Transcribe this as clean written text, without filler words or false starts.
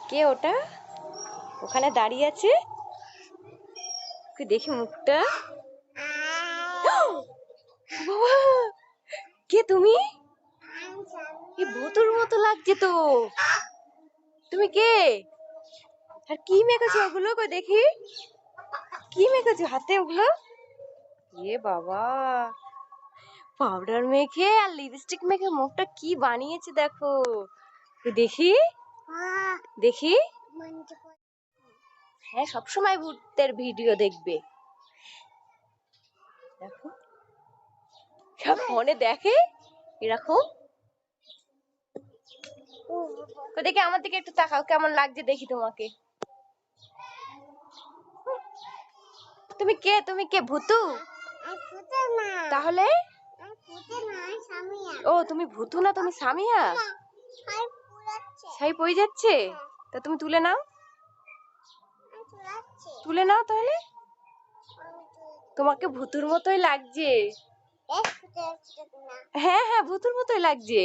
কে ওটা ওখানে দাঁড়িয়ে আছে? দেখি মুখটা। বাবা, কে তুমি? ভূতুর মতো লাগছে তো। তুমি কে? আর কি মেখেছো ওগুলো? কই দেখি, কি মেখেছো হাতে ওগুলো? এ বাবা, পাউডার মেখে আর লিপস্টিক মেখে মুখটা কি বানিয়েছে দেখো। দেখি দেখি। হ্যাঁ, সবসময় ভূতের ভিডিও দেখবে। দেখো, সব ফোনে দেখে এরকম। দেখি আমার দিকে একটু তাকাও, কেমন লাগছে দেখি তোমাকে। তুমি কে? তুমি কে? ভূতু? তাহলে ও তুমি ভূতু না, তুমি সামিয়া। ছাই পড়ে যাচ্ছে, তা তুমি তুলে নাও, তুলে নাও তাহলে। তোমাকে ভূতুর মতোই লাগছে। হ্যাঁ হ্যাঁ, ভূতুর মতোই লাগছে।